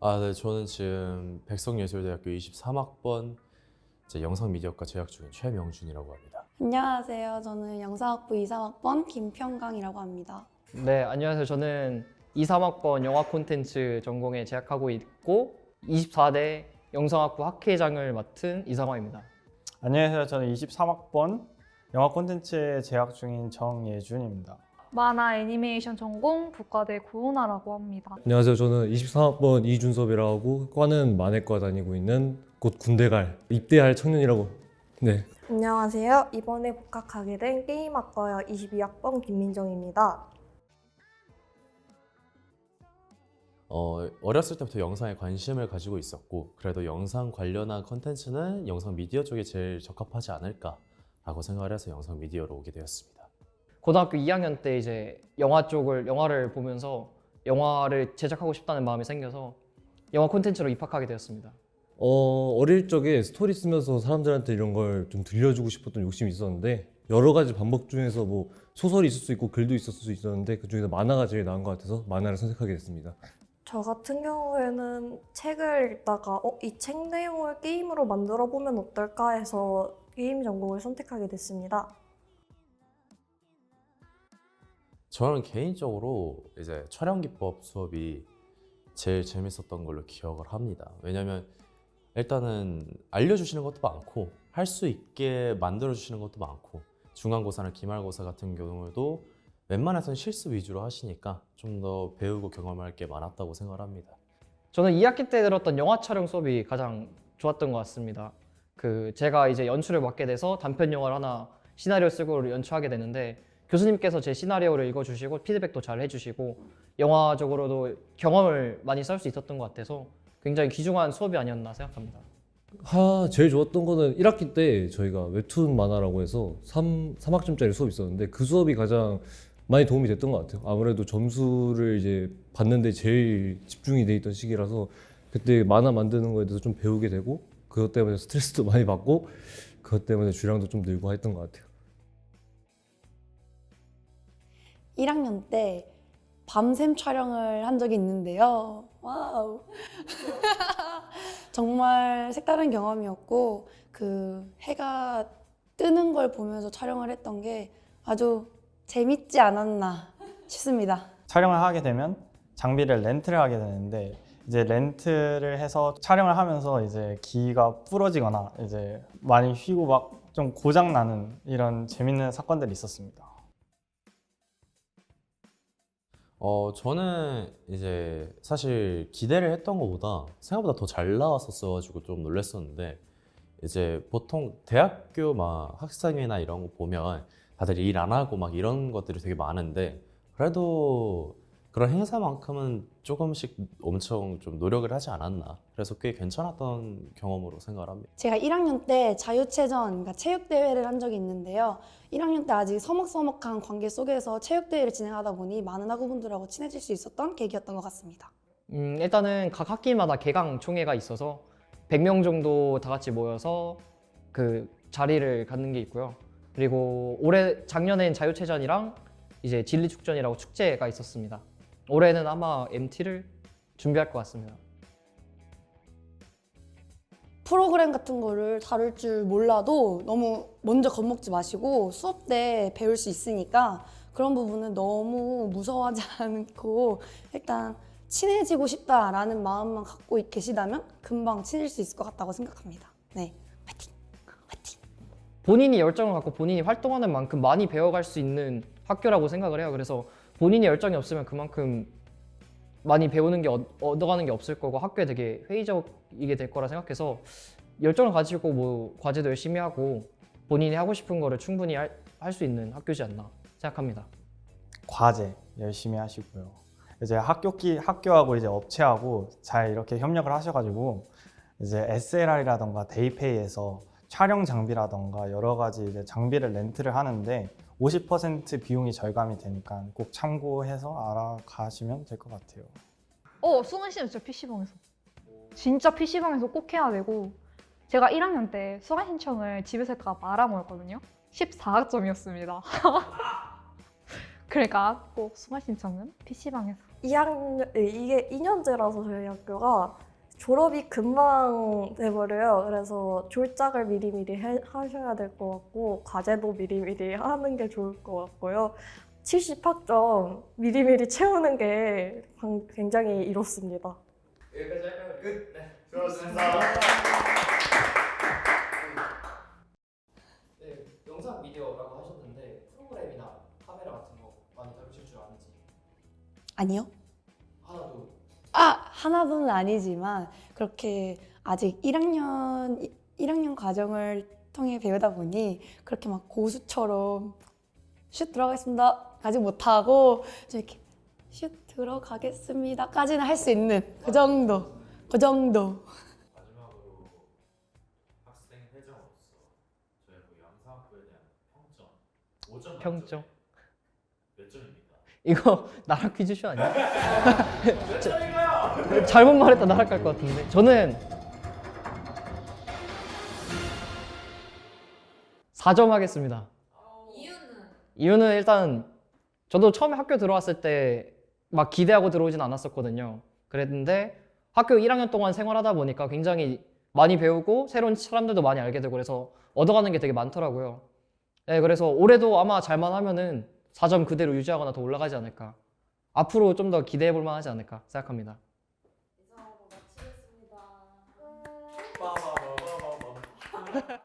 네, 저는 지금 백석예술대학교 23학번 영상미디어과 재학 중인 최명준이라고 합니다. 안녕하세요. 저는 영상학부 23학번 김평강이라고 합니다. 네, 안녕하세요. 저는 2, 3학번 영화 콘텐츠 전공에 재학하고 있고 24대 영상학부 학회장을 맡은 이상화입니다. 안녕하세요. 저는 23학번 영화 콘텐츠에 재학 중인 정예준입니다. 만화 애니메이션 전공 북과대 고은아라고 합니다. 안녕하세요. 저는 23학번 이준섭이라고 하고 과는 만해과 다니고 있는 곧 군대 입대할 청년이라고. 네. 안녕하세요. 이번에 복학하게 된 게임학과 22학번 김민정입니다. 어렸을 때부터 영상에 관심을 가지고 있었고 그래도 영상 관련한 컨텐츠는 영상 미디어 쪽에 제일 적합하지 않을까라고 생각을 해서 영상 미디어로 오게 되었습니다. 고등학교 2학년 때 이제 영화를 보면서 영화를 제작하고 싶다는 마음이 생겨서 영화 콘텐츠로 입학하게 되었습니다. 어릴 적에 스토리 쓰면서 사람들한테 이런 걸 좀 들려주고 싶었던 욕심이 있었는데 여러 가지 방법 중에서 뭐 소설이 있을 수 있고 글도 있었을 수 있었는데 그 중에서 만화가 제일 나은 것 같아서 만화를 선택하게 됐습니다. 저 같은 경우에는 책을 읽다가 이 책 내용을 게임으로 만들어 보면 어떨까 해서 게임 전공을 선택하게 됐습니다. 저는 개인적으로 이제 촬영 기법 수업이 제일 재밌었던 걸로 기억을 합니다. 왜냐면 일단은 알려주시는 것도 많고 할 수 있게 만들어주시는 것도 많고 중간고사나 기말고사 같은 경우에도 웬만해서는 실습 위주로 하시니까 좀 더 배우고 경험할 게 많았다고 생각을 합니다. 저는 2학기 때 들었던 영화 촬영 수업이 가장 좋았던 것 같습니다. 제가 이제 연출을 맡게 돼서 단편 영화를 하나 시나리오 쓰고 연출하게 되는데 교수님께서 제 시나리오를 읽어주시고 피드백도 잘 해주시고 영화적으로도 경험을 많이 쌓을 수 있었던 것 같아서 굉장히 귀중한 수업이 아니었나 생각합니다. 제일 좋았던 거는 1학기 때 저희가 웹툰 만화라고 해서 3학점짜리 수업이 있었는데 그 수업이 가장 많이 도움이 됐던 것 같아요. 아무래도 점수를 이제 받는데 제일 집중이 돼 있던 시기라서 그때 만화 만드는 거에 대해서 좀 배우게 되고 그것 때문에 스트레스도 많이 받고 그것 때문에 주량도 좀 늘고 했던 것 같아요. 1학년 때 밤샘 촬영을 한 적이 있는데요. 와우. 정말 색다른 경험이었고 그 해가 뜨는 걸 보면서 촬영을 했던 게 아주 재밌지 않았나 싶습니다. 촬영을 하게 되면 장비를 렌트를 하게 되는데 이제 렌트를 해서 촬영을 하면서 이제 기가 부러지거나 이제 많이 휘고 막 좀 고장 나는 이런 재밌는 사건들이 있었습니다. 저는 이제 사실 기대를 했던 것보다 생각보다 더 잘 나왔었어가지고 좀 놀랐었는데 이제 보통 대학교 막 학생회나 이런 거 보면 다들 일 안 하고 막 이런 것들이 되게 많은데 그래도 그런 행사만큼은 조금씩 엄청 좀 노력을 하지 않았나 그래서 꽤 괜찮았던 경험으로 생각을 합니다. 제가 1학년 때 자유체전, 그러니까 체육대회를 한 적이 있는데요. 1학년 때 아직 서먹서먹한 관계 속에서 체육대회를 진행하다 보니 많은 학우분들하고 친해질 수 있었던 계기였던 것 같습니다. 일단은 각 학기마다 개강 총회가 있어서 100명 정도 다 같이 모여서 그 자리를 갖는 게 있고요. 그리고 작년엔 자유체전이랑 이제 진리축전이라고 축제가 있었습니다. 올해는 아마 MT를 준비할 것 같습니다. 프로그램 같은 거를 다룰 줄 몰라도 너무 먼저 겁먹지 마시고 수업 때 배울 수 있으니까 그런 부분은 너무 무서워하지 않고 일단 친해지고 싶다라는 마음만 갖고 계시다면 금방 친해질 수 있을 것 같다고 생각합니다. 네, 화이팅! 화이팅! 본인이 열정을 갖고 본인이 활동하는 만큼 많이 배워갈 수 있는 학교라고 생각을 해요. 그래서 본인이 열정이 없으면 그만큼 많이 배우는 게 얻어가는 게 없을 거고 학교에 되게 회의적이게 될 거라 생각해서 열정을 가지고 뭐 과제도 열심히 하고 본인이 하고 싶은 거를 충분히 할 수 있는 학교지 않나 생각합니다. 과제 열심히 하시고요. 이제 학교하고 이제 업체하고 잘 이렇게 협력을 하셔가지고 이제 SLR이라던가 데이페이에서 촬영 장비라던가 여러 가지 이제 장비를 렌트를 하는데 50% 비용이 절감이 되니까 꼭 참고해서 알아가시면 될 것 같아요. 수강 신청 진짜 진짜 PC방에서 꼭 해야 되고 제가 1학년 때 수강 신청을 집에서 했다가 말아먹었거든요. 14학점이었습니다. 그러니까 꼭 수강 신청은 PC방에서 이게 2년제라서 저희 학교가 졸업이 금방 돼버려요. 그래서 졸작을 미리미리 하셔야 될 것 같고 과제도 미리미리 하는 게 좋을 것 같고요. 70학점 미리미리 채우는 게 굉장히 이롭습니다. 여기까지 할까요? 끝. 네. 네, 영상 미디어라고 하셨는데 프로그램이나 카메라 같은 거 많이 다루실 줄 아는지 아니요. 하나도. 하나도는 아니지만 그렇게 아직 1학년 과정을 통해 배우다 보니 그렇게 막 고수처럼 슛 들어가겠습니다 까지 못하고 좀 이렇게 슛 들어가겠습니다까지는 할 수 있는 그 정도. 마지막으로 학생 회장으로서 저희 양사학교에 대한 평점 5점 평점. 몇 점입니까? 이거 나락 퀴즈쇼 아니야? 잘못 말했다 나락 갈 것 같은데. 저는 4점 하겠습니다. 이유는 일단 저도 처음에 학교 들어왔을 때 막 기대하고 들어오진 않았었거든요. 그랬는데 학교 1학년 동안 생활하다 보니까 굉장히 많이 배우고 새로운 사람들도 많이 알게 되고 그래서 얻어가는 게 되게 많더라고요. 네, 그래서 올해도 아마 잘만 하면은 4점 그대로 유지하거나 더 올라가지 않을까. 앞으로 좀 더 기대해 볼 만하지 않을까 생각합니다. 이상으로 마치겠습니다.